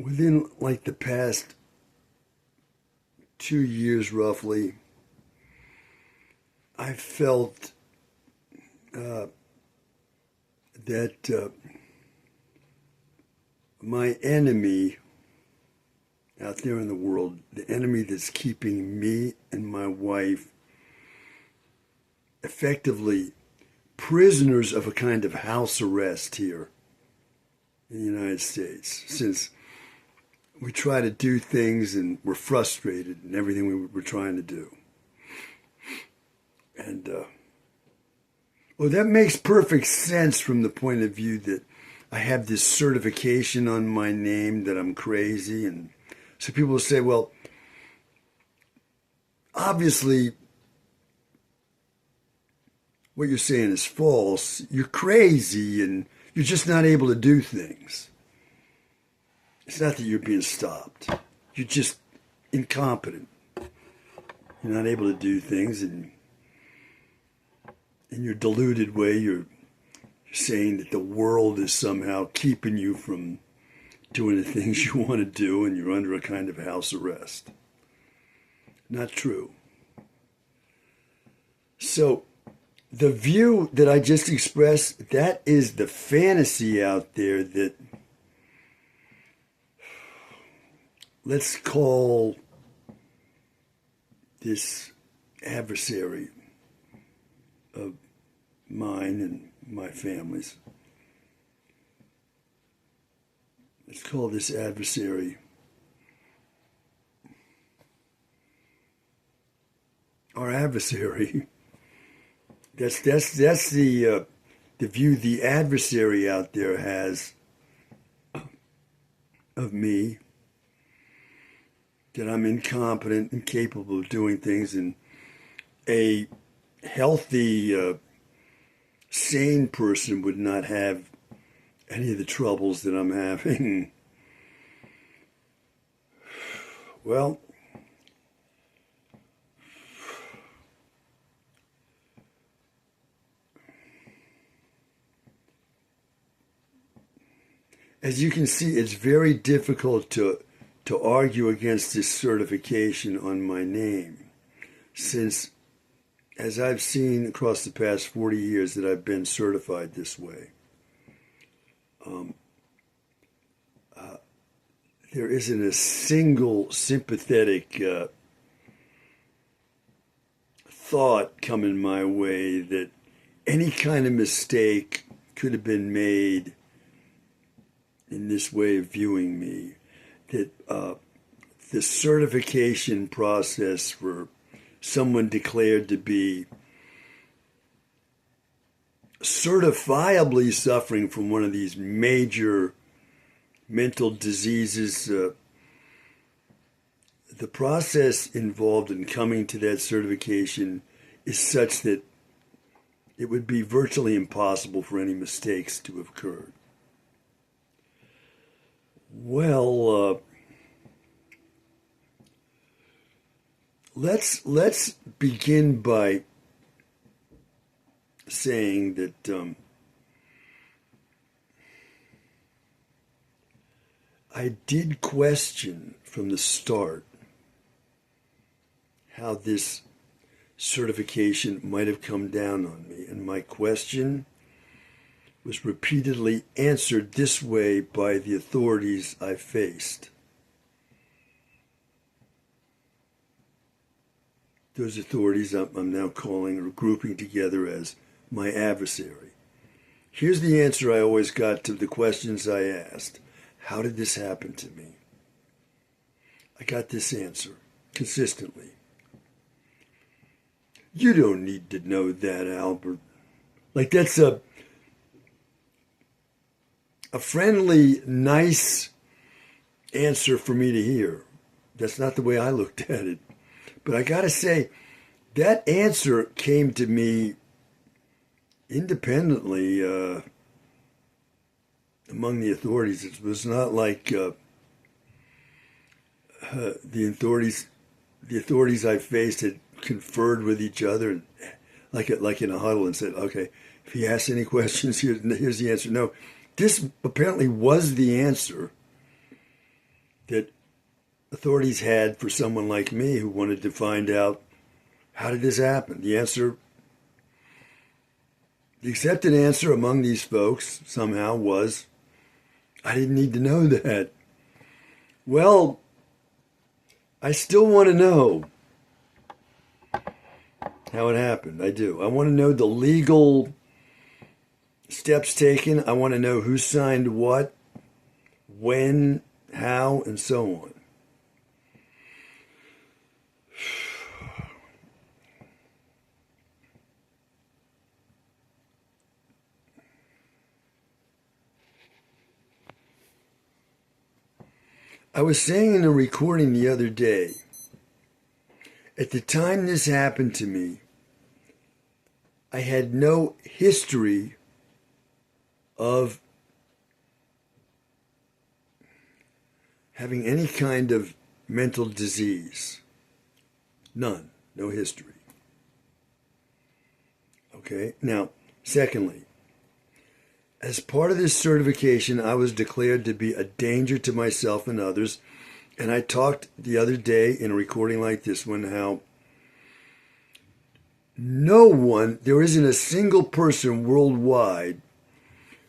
within like the past 2 years roughly, I felt that my enemy out there in the world, the enemy that's keeping me and my wife effectively prisoners of a kind of house arrest here in the United States, since we try to do things and we're frustrated in everything we're trying to do. And, well, that makes perfect sense from the point of view that I have this certification on my name that I'm crazy. And so people will say, well, obviously what you're saying is false. You're crazy and you're just not able to do things. It's not that you're being stopped. You're just incompetent. You're not able to do things, and in your deluded way, you're saying that the world is somehow keeping you from doing the things you want to do, and you're under a kind of house arrest. Not true. So, the view that I just expressed, that is the fantasy out there that, let's call this adversary of mine and my family's. Let's call this adversary our adversary. That's the view the adversary out there has of me, that I'm incompetent, incapable of doing things, and a healthy, sane person would not have any of the troubles that I'm having. Well, as you can see, it's very difficult to argue against this certification on my name, since, as I've seen across the past 40 years that I've been certified this way, there isn't a single sympathetic thought coming my way that any kind of mistake could have been made in this way of viewing me, that the certification process for someone declared to be certifiably suffering from one of these major mental diseases, the process involved in coming to that certification is such that it would be virtually impossible for any mistakes to have occurred. Well, let's begin by saying that I did question from the start how this certification might have come down on me, and my question was repeatedly answered this way by the authorities I faced. Those authorities I'm now calling or grouping together as my adversary. Here's the answer I always got to the questions I asked. How did this happen to me? I got this answer consistently. You don't need to know that, Albert. Like, that's a friendly, nice answer for me to hear. That's not the way I looked at it. But I gotta say, that answer came to me independently among the authorities. It was not like the authorities I faced had conferred with each other, like in a huddle, and said, "Okay, if he asks any questions, here's the answer." No, this apparently was the answer, that authorities had for someone like me who wanted to find out, how did this happen? The accepted answer among these folks somehow was, I didn't need to know that. Well, I still want to know how it happened. I do. I want to know the legal steps taken. I want to know who signed what, when, how, and so on. I was saying in a recording the other day, at the time this happened to me, I had no history of having any kind of mental disease. None. No history. Okay? Now, secondly, as part of this certification, I was declared to be a danger to myself and others. And I talked the other day in a recording like this one how there isn't a single person worldwide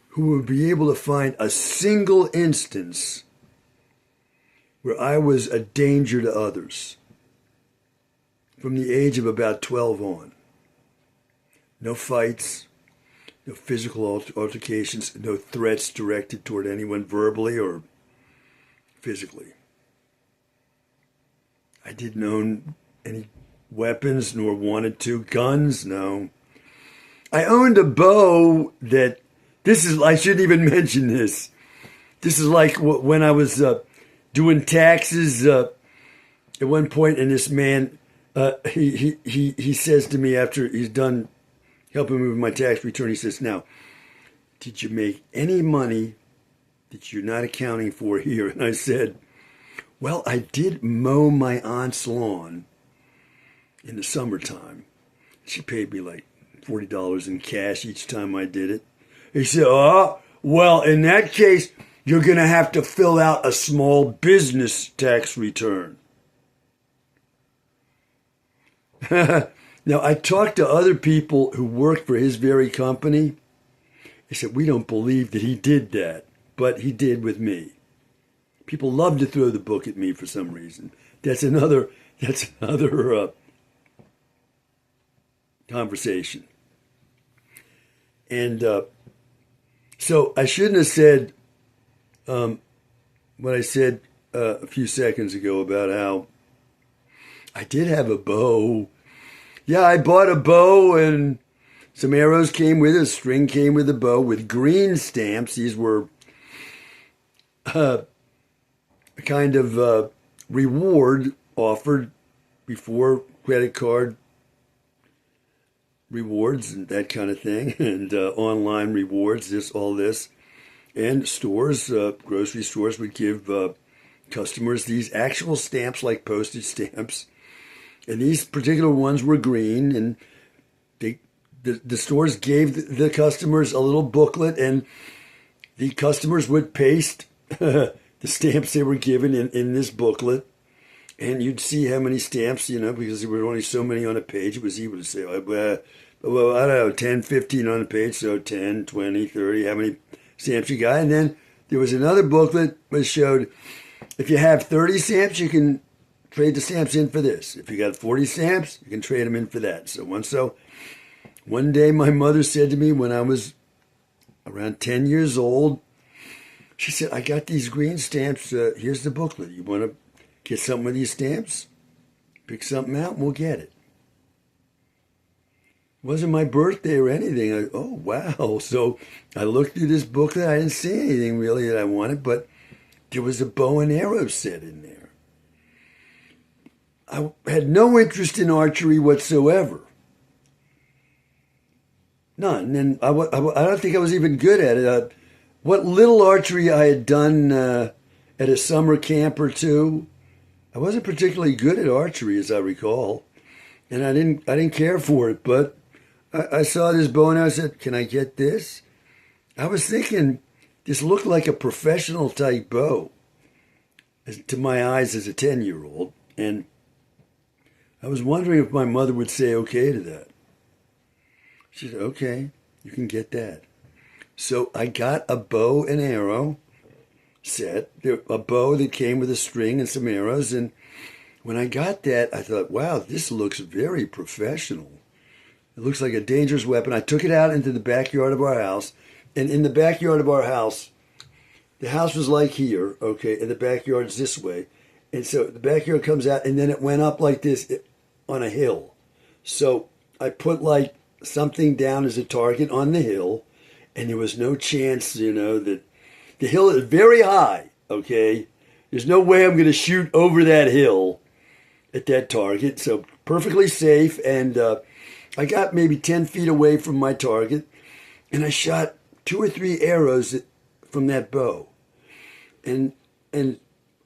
who would be able to find a single instance where I was a danger to others from the age of about 12 on. No fights. No physical altercations, no threats directed toward anyone verbally or physically. I didn't own any weapons nor wanted to. Guns, no. I owned a bow I shouldn't even mention this. This is like when I was doing taxes at one point, and this man, he says to me after he's done helping me with my tax return, he says, now, did you make any money that you're not accounting for here? And I said, well, I did mow my aunt's lawn in the summertime. She paid me like $40 in cash each time I did it. He said, oh, well, in that case, you're going to have to fill out a small business tax return. Now, I talked to other people who worked for his very company. They said, we don't believe that he did that, but he did with me. People love to throw the book at me for some reason. That's another conversation. And so I shouldn't have said what I said a few seconds ago about how I did have a bow. Yeah, I bought a bow and some arrows came with it. A string came with the bow with green stamps. These were a kind of reward offered before credit card rewards and that kind of thing, and online rewards, all this. And stores, grocery stores would give customers these actual stamps like postage stamps. And these particular ones were green, and the stores gave the customers a little booklet, and the customers would paste the stamps they were given in this booklet. And you'd see how many stamps, because there were only so many on a page. It was easy to say, well, I don't know, 10, 15 on a page, so 10, 20, 30, how many stamps you got. And then there was another booklet that showed if you have 30 stamps, you can trade the stamps in for this. If you got 40 stamps, you can trade them in for that. So one day my mother said to me when I was around 10 years old, she said, I got these green stamps. Here's the booklet. You want to get something with these stamps? Pick something out and we'll get it. It wasn't my birthday or anything. Oh, wow. So I looked through this booklet. I didn't see anything really that I wanted, but there was a bow and arrow set in there. I had no interest in archery whatsoever. None. And I don't think I was even good at it. What little archery I had done at a summer camp or two, I wasn't particularly good at archery, as I recall. And I didn't care for it. But I saw this bow and I said, can I get this? I was thinking this looked like a professional type bow. to my eyes as a 10-year-old. And I was wondering if my mother would say okay to that. She said, okay, you can get that. So I got a bow and arrow set, a bow that came with a string and some arrows. And when I got that, I thought, wow, this looks very professional. It looks like a dangerous weapon. I took it out into the backyard of our house. And in the backyard of our house, the house was like here, okay, and the backyard is this way. And so the backyard comes out, and then it went up like this on a hill. So I put like something down as a target on the hill, and there was no chance, that the hill is very high, okay? There's no way I'm going to shoot over that hill at that target. So perfectly safe, and I got maybe 10 feet away from my target, and I shot 2 or 3 arrows from that bow. And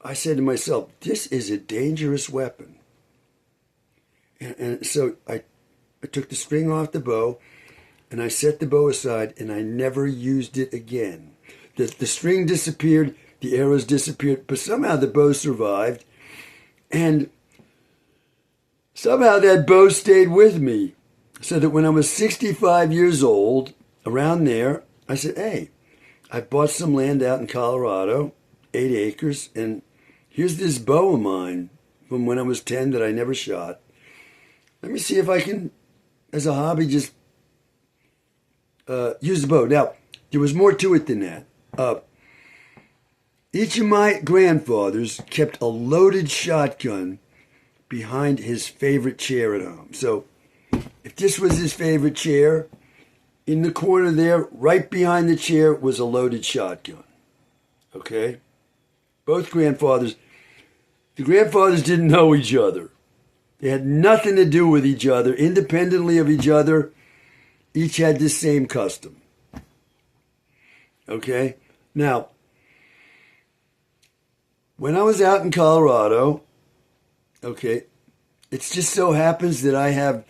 I said to myself, this is a dangerous weapon. And so I took the string off the bow, and I set the bow aside, and I never used it again. The string disappeared, the arrows disappeared, but somehow the bow survived, and somehow that bow stayed with me. So that when I was 65 years old, around there, I said, hey, I bought some land out in Colorado, 8 acres, and here's this bow of mine from when I was 10 that I never shot. Let me see if I can, as a hobby, just use the bow. Now, there was more to it than that. Each of my grandfathers kept a loaded shotgun behind his favorite chair at home. So if this was his favorite chair, in the corner there, right behind the chair, was a loaded shotgun. Okay? Both grandfathers. The grandfathers didn't know each other. They had nothing to do with each other. Independently of each other, each had this same custom. Okay? Now, when I was out in Colorado, okay, it just so happens that I have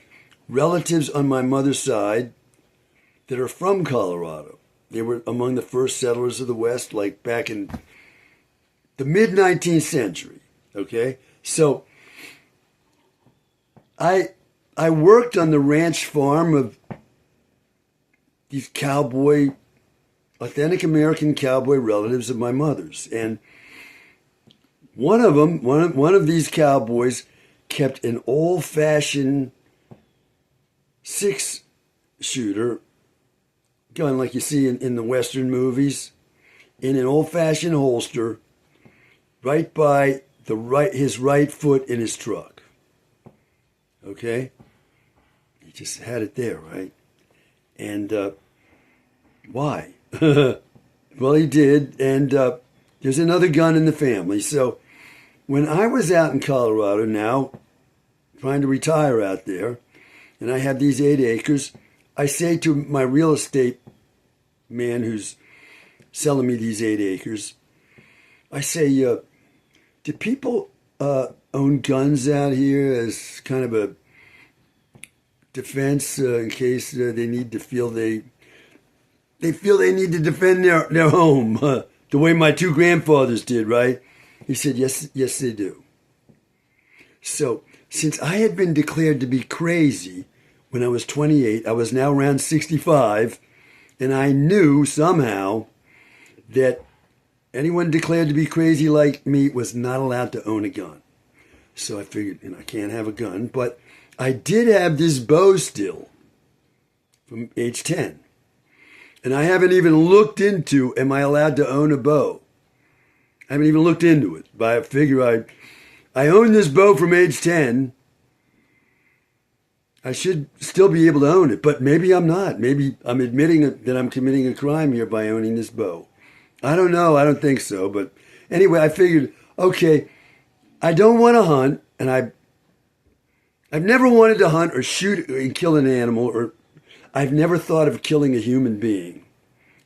relatives on my mother's side that are from Colorado. They were among the first settlers of the West, like back in the mid-19th century, okay? So I worked on the ranch farm of these authentic American cowboy relatives of my mother's. And one of them, one of these cowboys kept an old-fashioned 6-shooter gun like you see in the Western movies, in an old-fashioned holster right by his right foot in his truck. Okay? He just had it there, right? And why? Well, he did, and there's another gun in the family. So when I was out in Colorado now, trying to retire out there, and I have these 8 acres, I say to my real estate man who's selling me these 8 acres, I say, do people own guns out here as kind of a defense in case they need to feel they feel they need to defend their home the way my 2 grandfathers did, right? He said, yes, they do. So since I had been declared to be crazy when I was 28, I was now around 65, and I knew somehow that anyone declared to be crazy like me was not allowed to own a gun. So I figured, I can't have a gun, but I did have this bow still from age 10. And I haven't even looked into, am I allowed to own a bow? I haven't even looked into it, but I figure I own this bow from age 10. I should still be able to own it, but maybe I'm not. Maybe I'm admitting that I'm committing a crime here by owning this bow. I don't know. I don't think so. But anyway, I figured, okay, I don't want to hunt, and I've never wanted to hunt or shoot and kill an animal, or I've never thought of killing a human being.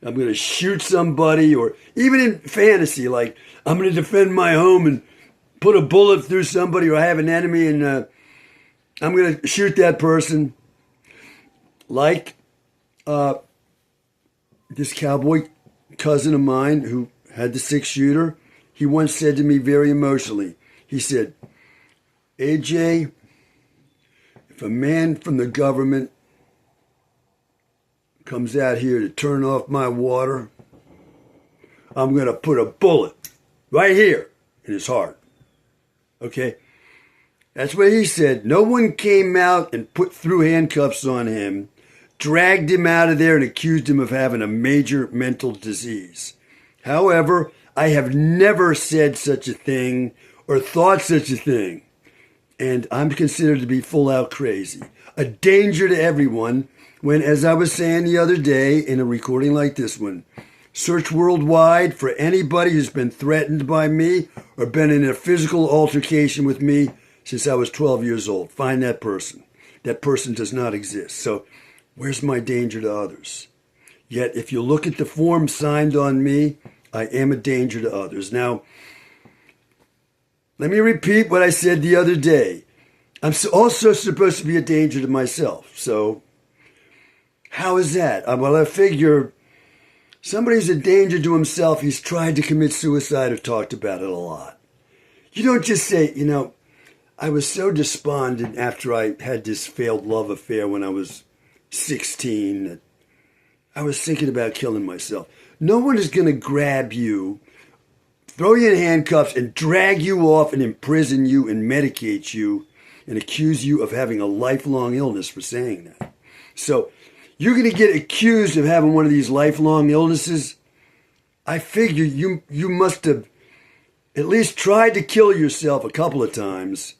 I'm going to shoot somebody, or even in fantasy, like I'm going to defend my home and put a bullet through somebody, or I have an enemy and I'm going to shoot that person. Like this cowboy cousin of mine who had the 6-shooter, he once said to me very emotionally, he said, AJ, if a man from the government comes out here to turn off my water, I'm going to put a bullet right here in his heart. Okay? That's what he said. No one came out and threw handcuffs on him, dragged him out of there and accused him of having a major mental disease. However, I have never said such a thing or thought such a thing. And I'm considered to be full out crazy. A danger to everyone when, as I was saying the other day in a recording like this one, search worldwide for anybody who's been threatened by me or been in a physical altercation with me since I was 12 years old. Find that person. That person does not exist. So where's my danger to others? Yet if you look at the form signed on me, I am a danger to others. Now, let me repeat what I said the other day. I'm also supposed to be a danger to myself. So how is that? Well, I figure somebody's a danger to himself. He's tried to commit suicide or talked about it a lot. You don't just say, I was so despondent after I had this failed love affair when I was 16 that I was thinking about killing myself. No one is going to grab you, throw you in handcuffs and drag you off and imprison you and medicate you and accuse you of having a lifelong illness for saying that. So you're going to get accused of having one of these lifelong illnesses. I figure you must have at least tried to kill yourself a couple of times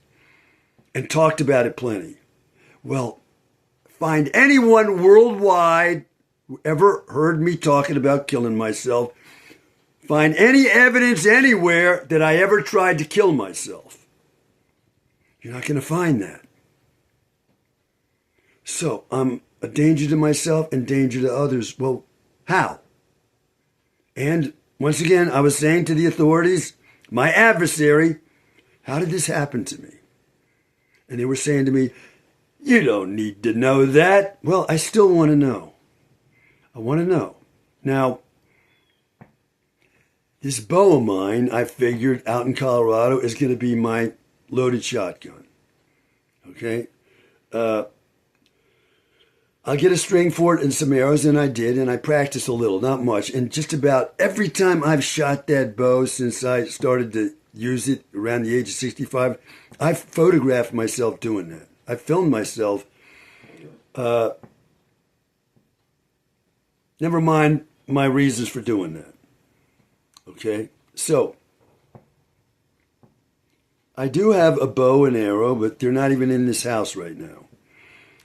and talked about it plenty. Well, find anyone worldwide who ever heard me talking about killing myself. Find any evidence anywhere that I ever tried to kill myself. You're not going to find that. So I'm a danger to myself and danger to others. Well, how? And once again, I was saying to the authorities, my adversary, how did this happen to me? And they were saying to me, you don't need to know that. Well, I still want to know. I want to know. Now, this bow of mine, I figured, out in Colorado, is going to be my loaded shotgun. Okay? I'll get a string for it and some arrows, and I did, and I practiced a little, not much. And just about every time I've shot that bow since I started to use it around the age of 65, I've photographed myself doing that. I filmed myself. Never mind my reasons for doing that. Okay? So, I do have a bow and arrow, but they're not even in this house right now.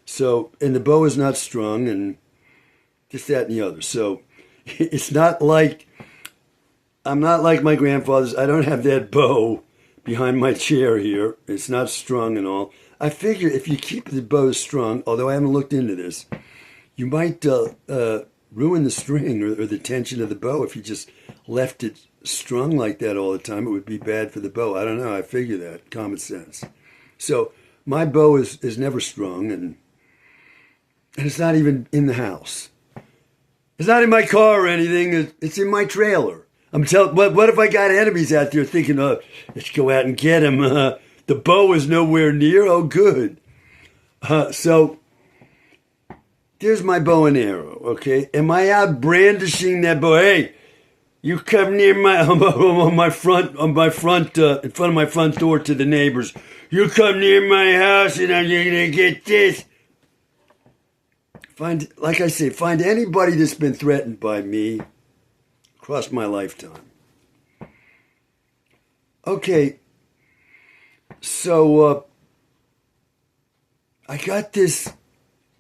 So, and the bow is not strung, and this, that, and the other. So, it's not like, I'm not like my grandfather's. I don't have that bow behind my chair here. It's not strung and all. I figure if you keep the bow strung, although I haven't looked into this, you might ruin the string or the tension of the bow. If you just left it strung like that all the time, it would be bad for the bow. I don't know. I figure that. Common sense. So my bow is never strung, and it's not even in the house. It's not in my car or anything. It's in my trailer. I'm telling. What if I got enemies out there thinking, let's go out and get him. The bow is nowhere near. Oh, good. So there's my bow and arrow. Okay, am I out brandishing that bow? Hey, you come near my front in front of my front door to the neighbors. You come near my house, and I'm gonna get this. Like I say, find anybody that's been threatened by me across my lifetime. Okay, so I got this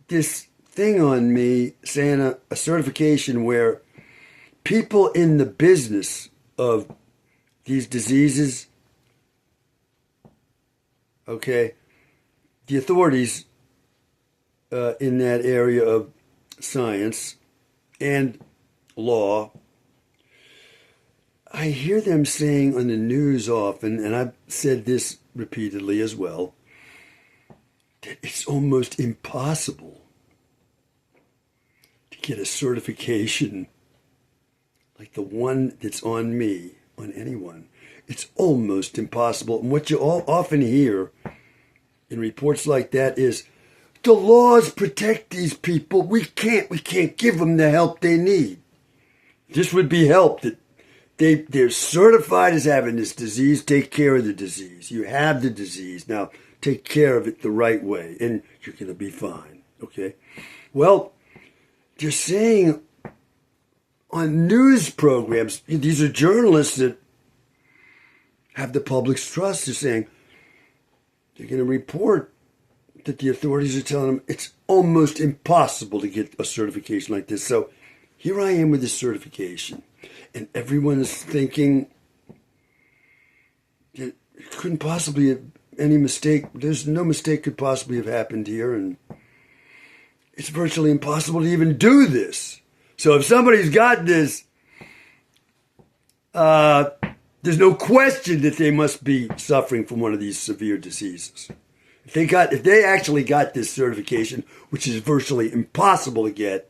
thing on me saying a certification where people in the business of these diseases, okay, the authorities in that area of science and law, I hear them saying on the news often, and I've said this repeatedly as well, that it's almost impossible to get a certification like the one that's on me, on anyone. it's almost impossible. And what you all often hear in reports like that is, the laws protect these people. We can't give them the help they need. This would be help that they're certified as having this disease. Take care of the disease. You have the disease. Now take care of it the right way and you're going to be fine. Okay? Well, they're saying on news programs, these are journalists that have the public's trust. They're saying they're going to report that the authorities are telling them it's almost impossible to get a certification like this. So here I am with this certification, and everyone is thinking it couldn't possibly have any mistake. There's no mistake could possibly have happened here, and it's virtually impossible to even do this. So if somebody's got this, there's no question that they must be suffering from one of these severe diseases. If they actually got this certification, which is virtually impossible to get,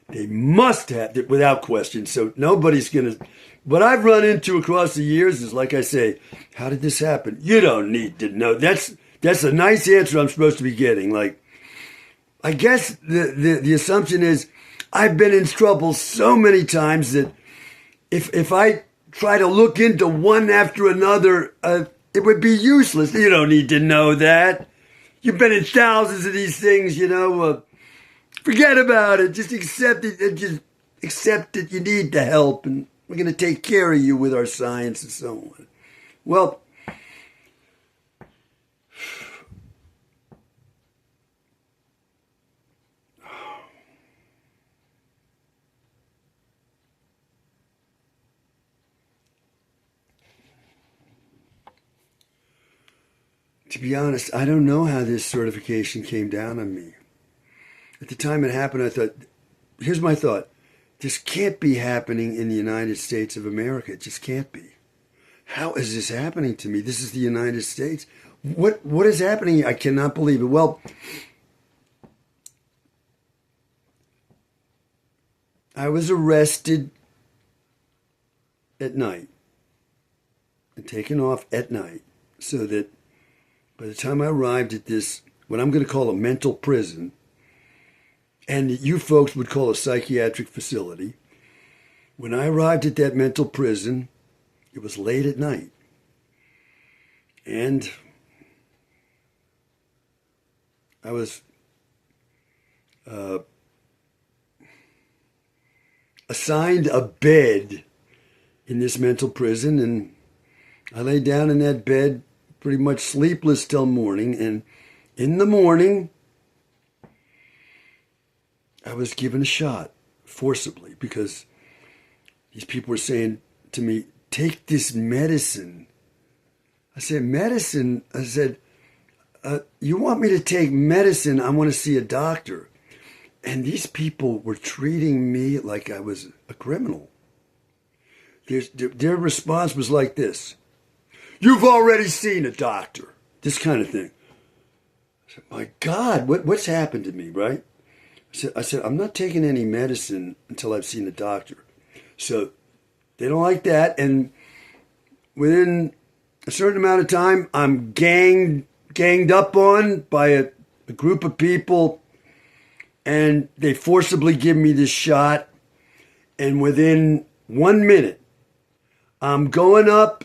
they must have it without question. So nobody's going to. What I've run into across the years is, like I say, how did this happen? You don't need to know. That's a nice answer I'm supposed to be getting. Like, I guess the assumption is I've been in trouble so many times that if I try to look into one after another, it would be useless. You don't need to know that. You've been in thousands of these things, forget about it. Just accept it. And just accept that you need the help, and we're going to take care of you with our science and so on. Well, to be honest, I don't know how this certification came down on me. At the time it happened, I thought, here's my thought. This can't be happening in the United States of America. It just can't be. How is this happening to me? This is the United States. What is happening? I cannot believe it. Well, I was arrested at night and taken off at night so that by the time I arrived at this, what I'm going to call a mental prison, and you folks would call a psychiatric facility, when I arrived at that mental prison, it was late at night. And I was assigned a bed in this mental prison, and I lay down in that bed pretty much sleepless till morning. And in the morning, I was given a shot forcibly because these people were saying to me, take this medicine. I said, medicine? I said, you want me to take medicine? I want to see a doctor. And these people were treating me like I was a criminal. Their response was like this. You've already seen a doctor. This kind of thing. I said, my God, what's happened to me, right? I said, I'm not taking any medicine until I've seen a doctor. So they don't like that. And within a certain amount of time, I'm ganged up on by a group of people, and they forcibly give me this shot. And within 1 minute, I'm going up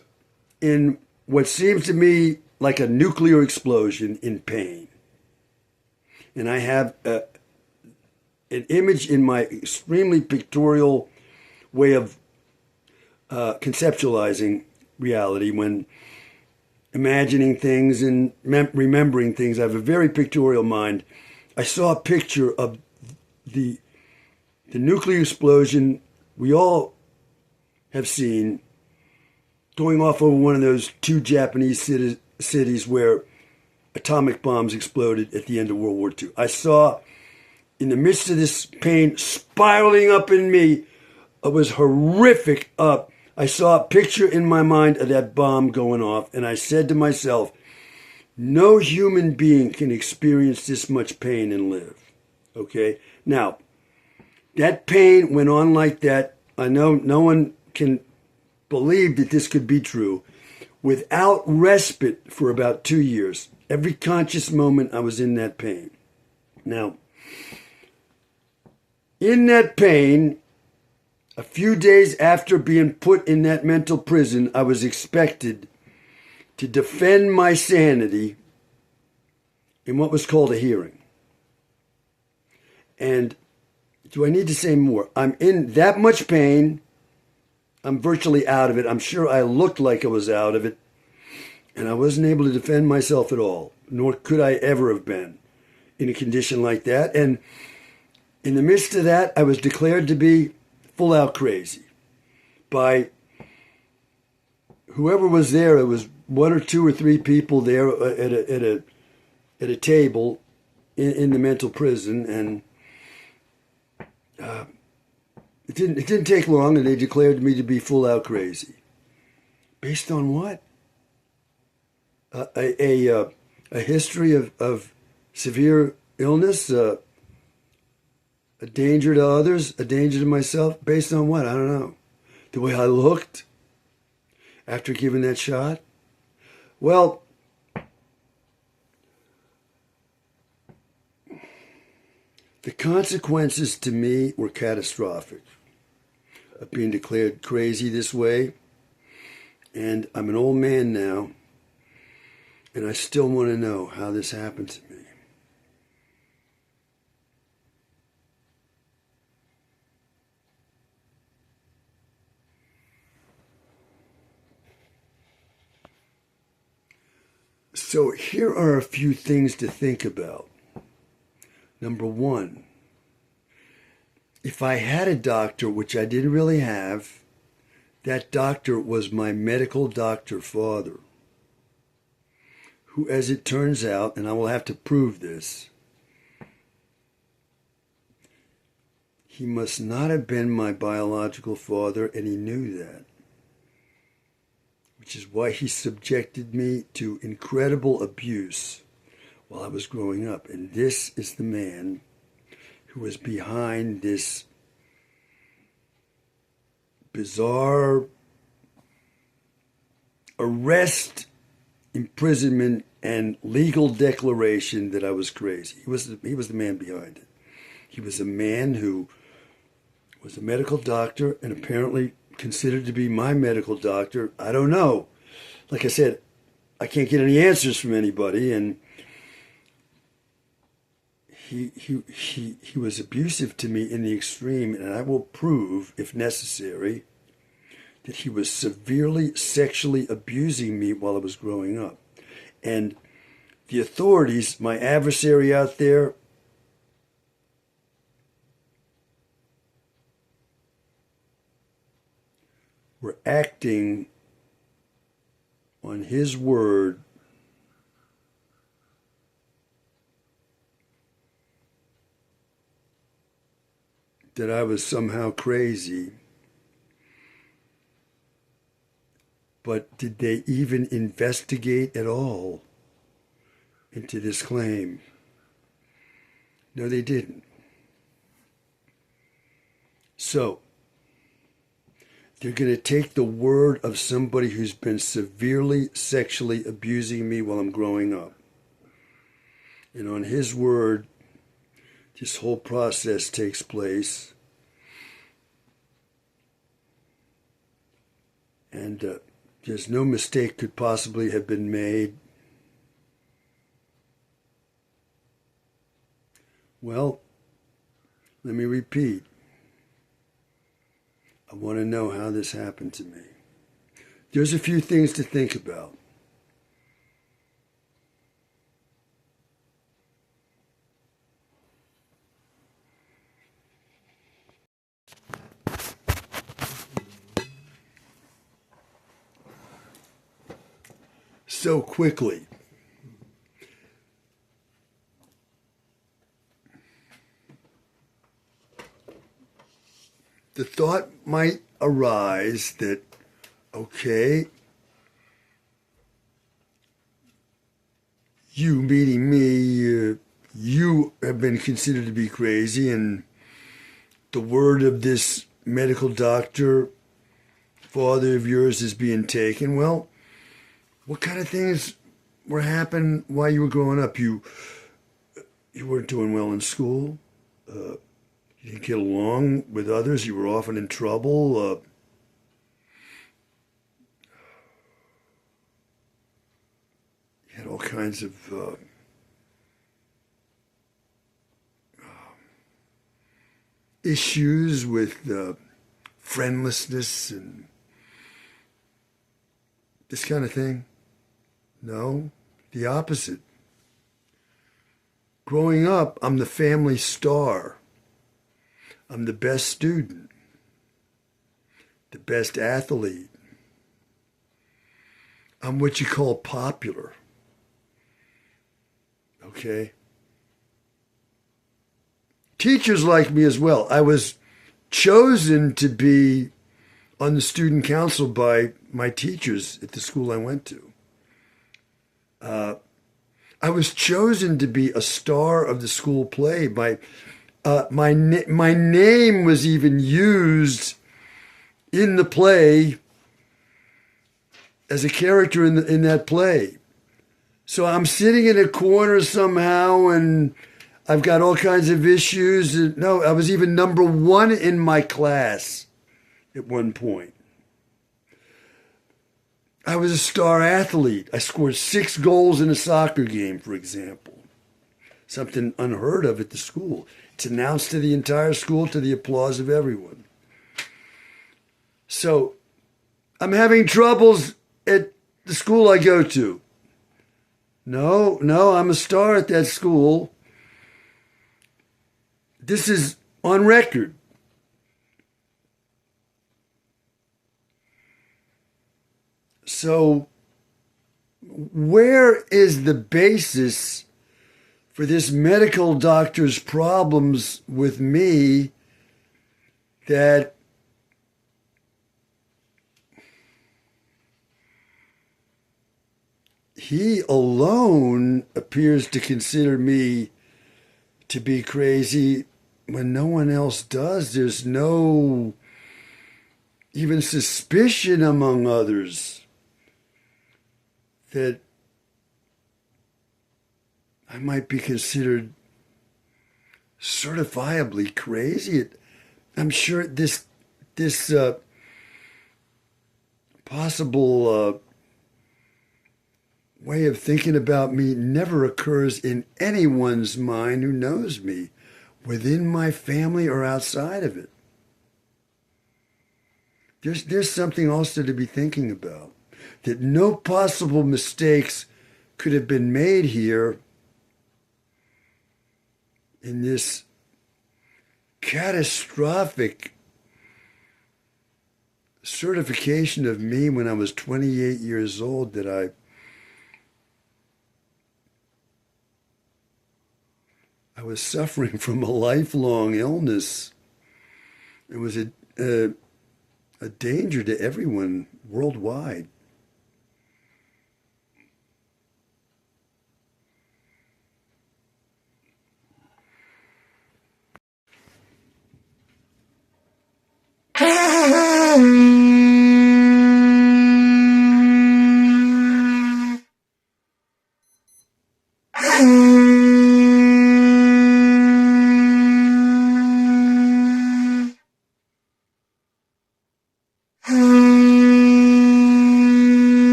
in what seems to me like a nuclear explosion in pain. And I have an image in my extremely pictorial way of conceptualizing reality when imagining things and remembering things. I have a very pictorial mind. I saw a picture of the nuclear explosion we all have seen going off over one of those two Japanese cities where atomic bombs exploded at the end of World War II. I saw, in the midst of this pain spiraling up in me, it was horrific. I saw a picture in my mind of that bomb going off, and I said to myself, no human being can experience this much pain and live. Okay? Now, that pain went on like that. I know no one can believe that this could be true. without respite for about 2 years. Every conscious moment I was in that pain. Now, in that pain, a few days after being put in that mental prison, I was expected to defend my sanity in what was called a hearing. And do I need to say more? I'm in that much pain. I'm virtually out of it. I'm sure I looked like I was out of it. And I wasn't able to defend myself at all, nor could I ever have been in a condition like that. And in the midst of that, I was declared to be full out crazy by whoever was there. It was 1 or 2 or 3 people there at a table in the mental prison, and it didn't take long, and they declared me to be full out crazy. Based on what? A history of severe illness, a danger to others, a danger to myself. Based on what? I don't know. The way I looked after giving that shot. Well, the consequences to me were catastrophic of being declared crazy this way. And I'm an old man now, and I still want to know how this happened to me. So here are a few things to think about. Number 1, if I had a doctor, which I didn't really have, that doctor was my medical doctor father, who, as it turns out, and I will have to prove this, he must not have been my biological father, and he knew that, which is why he subjected me to incredible abuse while I was growing up. And this is the man who was behind this bizarre arrest, imprisonment, and legal declaration that I was crazy. He was the man behind it. He was a man who was a medical doctor and apparently considered to be my medical doctor. I don't know. Like I said, I can't get any answers from anybody, and he was abusive to me in the extreme, and I will prove, if necessary, that he was severely sexually abusing me while I was growing up. And the authorities, my adversary out there, were acting on his word that I was somehow crazy. But did they even investigate at all into this claim? No, they didn't. So, they're going to take the word of somebody who's been severely sexually abusing me while I'm growing up. And on his word, this whole process takes place. And there's no mistake could possibly have been made. Well, let me repeat. I want to know how this happened to me. There's a few things to think about. So quickly. The thought might arise that, okay, you meeting me, you have been considered to be crazy, and the word of this medical doctor, father of yours, is being taken. Well, What kind of things were happening while you were growing up? You weren't doing well in school. You didn't get along with others. You were often in trouble. You had all kinds of issues with friendlessness and this kind of thing. No, the opposite. Growing up, I'm the family star. I'm the best student, the best athlete. I'm what you call popular. Okay? Teachers like me as well. I was chosen to be on the student council by my teachers at the school I went to. I was chosen to be a star of the school play. My name was even used in the play as a character in that play. So I'm sitting in a corner somehow, and I've got all kinds of issues. No, I was even number one in my class at one point. I was a star athlete. I scored 6 goals in a soccer game, for example. Something unheard of at the school. It's announced to the entire school to the applause of everyone. So I'm having troubles at the school I go to. No, I'm a star at that school. This is on record. So where is the basis for this medical doctor's problems with me that he alone appears to consider me to be crazy when no one else does? There's no even suspicion among others that I might be considered certifiably crazy. I'm sure this possible way of thinking about me never occurs in anyone's mind who knows me, within my family or outside of it. There's something also to be thinking about, that no possible mistakes could have been made here in this catastrophic certification of me when I was 28 years old that I was suffering from a lifelong illness. It was a danger to everyone worldwide.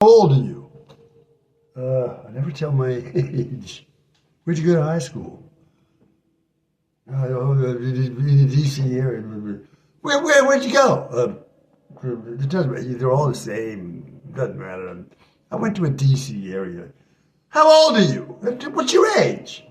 How old are you? I never tell my age. Where'd you go to high school? In the DC area. Where'd you go? It doesn't matter. They're all the same. It doesn't matter. I went to a DC area. How old are you? What's your age?